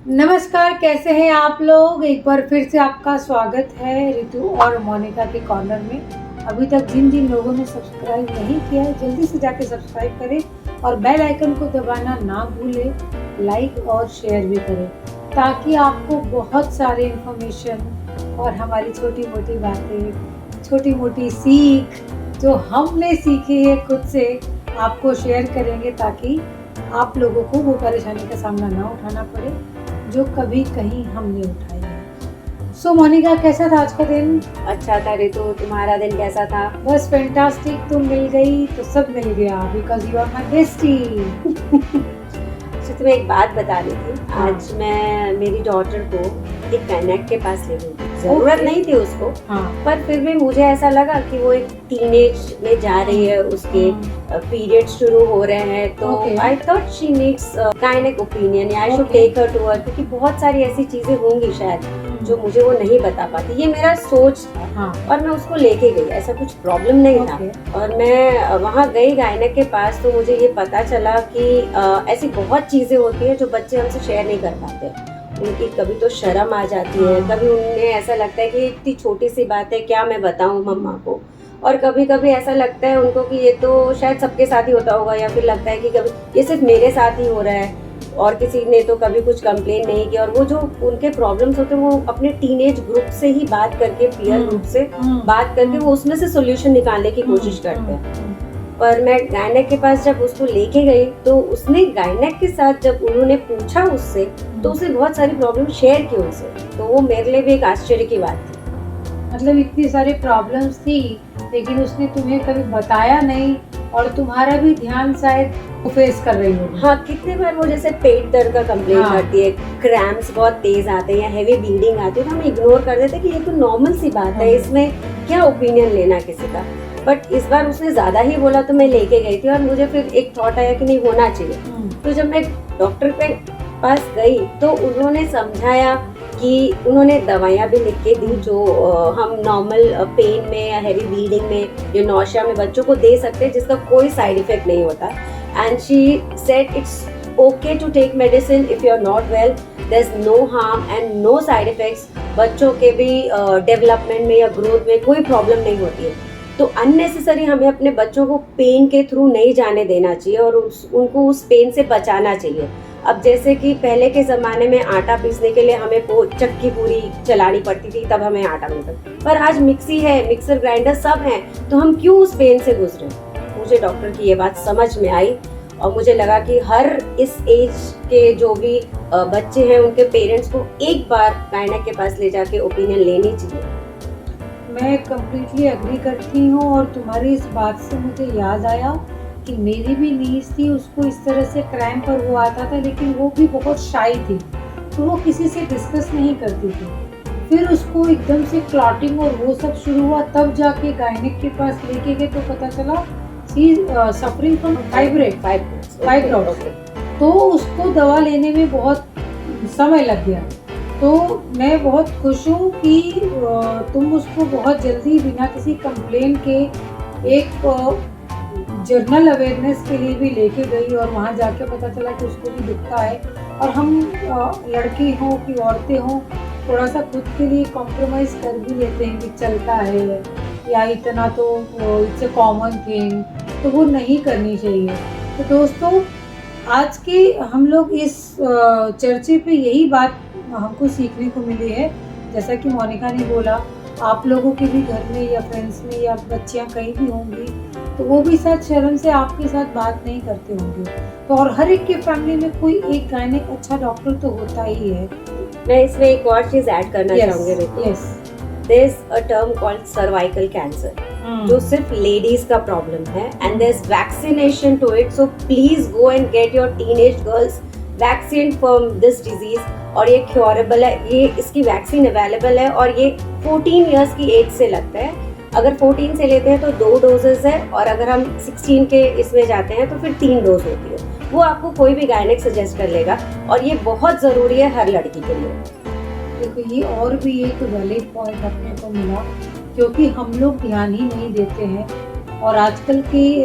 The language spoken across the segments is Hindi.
नमस्कार, कैसे हैं आप लोग? एक बार फिर से आपका स्वागत है रितु और मोनिका के कॉर्नर में। अभी तक जिन जिन लोगों ने सब्सक्राइब नहीं किया है, जल्दी से जाके सब्सक्राइब करें और बेल आइकन को दबाना ना भूलें। लाइक और शेयर भी करें ताकि आपको बहुत सारे इन्फॉर्मेशन और हमारी छोटी मोटी बातें, छोटी मोटी सीख जो हमने सीखी है खुद से, आपको शेयर करेंगे ताकि आप लोगों को वो परेशानी का सामना ना उठाना पड़े जो कभी कहीं हमने उठाई है। सो मोनिका, कैसा था आज का दिन? अच्छा था रितु, तुम्हारा दिन कैसा था? बस फैंटास्टिक। तुम मिल गई तो सब मिल गया, because you are my bestie. अच्छा, तुम्हें एक बात बता रही थी। आज मैं मेरी डॉटर को एक गायनेक के पास ले गई। जरूरत नहीं थी उसको, पर फिर भी मुझे ऐसा लगा कि वो एक टीनेज में जा रही है, उसके पीरियड शुरू हो रहे हैं, तो I thought she needs gynaec opinion, I should take her to her, क्योंकि बहुत सारी ऐसी चीजें होंगी शायद जो मुझे वो नहीं बता पाती। ये मेरा सोच था। और मैं उसको लेके गई, ऐसा कुछ प्रॉब्लम नहीं था। और मैं वहाँ गई गायनेक के पास, तो मुझे ये पता चला कि ऐसी बहुत चीजें होती है जो बच्चे हमसे शेयर नहीं कर पाते। उनकी कभी तो शर्म आ जाती है, कभी उन्हें ऐसा लगता है कि इतनी छोटी सी बात है, क्या मैं बताऊं मम्मा को। और कभी कभी ऐसा लगता है उनको कि ये तो शायद सबके साथ ही होता होगा, या फिर लगता है कि कभी ये सिर्फ मेरे साथ ही हो रहा है और किसी ने तो कभी कुछ कंप्लेन नहीं किया। और वो जो उनके प्रॉब्लम्स होते हैं वो अपने टीनेज ग्रुप से ही बात करके, पीयर ग्रुप से बात करके वो उसमें से सोल्यूशन निकालने की कोशिश करते हैं। पर मैं गायनेक के पास जब उसको लेके गई, तो उसने गायनेक के साथ जब उन्होंने पूछा उससे, तो उसने बहुत सारी प्रॉब्लम शेयर की उनसे। तो वो मेरे लिए भी एक आश्चर्य की बात थी। मतलब इतनी सारी प्रॉब्लम्स थी, लेकिन उसने तुम्हें कभी बताया नहीं और तुम्हारा भी ध्यान शायद वो फेस कर रही हो। हाँ, कितने बार वो जैसे पेट दर्द का कंप्लेन करती है, क्रैम्प्स बहुत तेज आते हैं या हेवी ब्लीडिंग आती है, तो हम इग्नोर कर देते कि ये तो नॉर्मल सी बात है, इसमें क्या ओपिनियन लेना किसी का। बट इस बार उसने ज्यादा ही बोला, तो मैं लेके गई थी और मुझे फिर एक थॉट आया कि नहीं, होना चाहिए। तो जब मैं डॉक्टर के पास गई तो उन्होंने समझाया कि उन्होंने दवाइयाँ भी लिख के दी जो हम नॉर्मल पेन में या हैवी ब्लीडिंग में या नौशिया में बच्चों को दे सकते हैं, जिसका कोई साइड इफेक्ट नहीं होता। And she said it's okay to take medicine if you are not well, there is no harm and no side effects. बच्चों के भी डेवलपमेंट में या ग्रोथ में कोई प्रॉब्लम नहीं होती है। तो अननेसेसरी हमें अपने बच्चों को पेन के थ्रू नहीं जाने देना चाहिए और उनको उस पेन से बचाना चाहिए। अब जैसे कि पहले के ज़माने में आटा पीसने के लिए हमें चक्की पूरी चलानी पड़ती थी, तब हमें आटा मिलता, पर आज मिक्सी है, मिक्सर ग्राइंडर सब है, तो हम क्यों उस पेन से गुजरे। मुझे डॉक्टर की ये बात समझ में आई और मुझे लगा कि हर इस एज के जो भी बच्चे हैं उनके पेरेंट्स को एक बार गायनेक के पास ले जाके ओपिनियन लेनी चाहिए। मैं कम्प्लीटली एग्री करती हूँ और तुम्हारी इस बात से मुझे याद आया कि मेरी भी नीस थी, उसको इस तरह से क्रैम्प पर वो आता था, लेकिन वो भी बहुत शाई थी, तो वो किसी से डिस्कस नहीं करती थी। फिर उसको एकदम से क्लॉटिंग और वो सब शुरू हुआ, तब जाके गायनेक के पास लेके गए तो पता चला सी सफरिंग फ्रॉम फाइब्रॉइड। तो उसको दवा लेने में बहुत समय लग गया। तो मैं बहुत खुश हूँ कि तुम उसको बहुत जल्दी बिना किसी कंप्लेन के एक जर्नल अवेयरनेस के लिए भी लेके गई और वहाँ जाके पता चला कि उसको भी दिखता है। और हम लड़के हों कि औरतें हों, थोड़ा सा खुद के लिए कॉम्प्रोमाइज़ कर भी लेते हैं कि चलता है या इतना तो इट्स अ कॉमन थिंग, तो वो नहीं करनी चाहिए। तो दोस्तों, आज के हम लोग इस चर्चे पे यही बात हमको सीखने को मिली है। जैसा कि मोनिका ने बोला, आप लोगों के भी घर में या फ्रेंड्स में या बच्चियां कहीं भी होंगी, तो वो भी शायद शर्म से आपके साथ बात नहीं करते होंगे। तो और हर एक के फैमिली में कोई एक गायनेक अच्छा डॉक्टर तो होता ही है। मैं इसमें एक और चीज ऐड करना चाहूंगी। There's a term called cervical cancer, जो सिर्फ लेडीज का प्रॉब्लम है, and there's vaccination to it, so please go and get your teenage girls vaccinated from this disease। और ये क्योरेबल है, ये इसकी वैक्सीन अवेलेबल है और ये 14 इयर्स की एज से लगता है। अगर 14 से लेते हैं तो 2 डोजेस है, और अगर हम 16 के इसमें जाते हैं तो फिर 3 डोज होती है। वो आपको कोई भी गायनेक सजेस्ट कर लेगा और ये बहुत ज़रूरी है हर लड़की के लिए। देखो, ये और भी एक वैलिड पॉइंट अपने को मिला, क्योंकि हम लोग ध्यान ही नहीं देते हैं। और आजकल के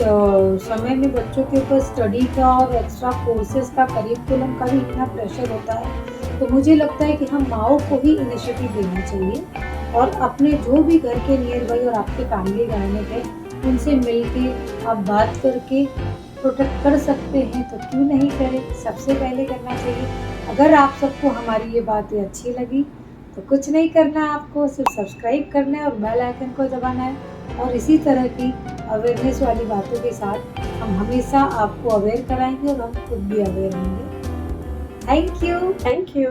समय में बच्चों के ऊपर स्टडी का और एक्स्ट्रा कोर्सेज का, करिकुलम का भी इतना प्रेशर होता है तो मुझे लगता है कि हम माँओं को ही इनिशिएटिव लेना चाहिए और अपने जो भी घर के नियर बाई और आपके फैमिली डायनेमिक है उनसे मिलके आप बात करके प्रोटेक्ट कर सकते हैं तो क्यों नहीं करें, सबसे पहले करना चाहिए। अगर आप सबको हमारी ये बातें अच्छी लगी तो कुछ नहीं करना है, आपको सिर्फ सब्सक्राइब करना है और बेल आइकन को दबाना है और इसी तरह की अवेयरनेस वाली बातों के साथ हम हमेशा आपको अवेयर कराएंगे और हम खुद भी अवेयर होंगे। Thank you. Thank you.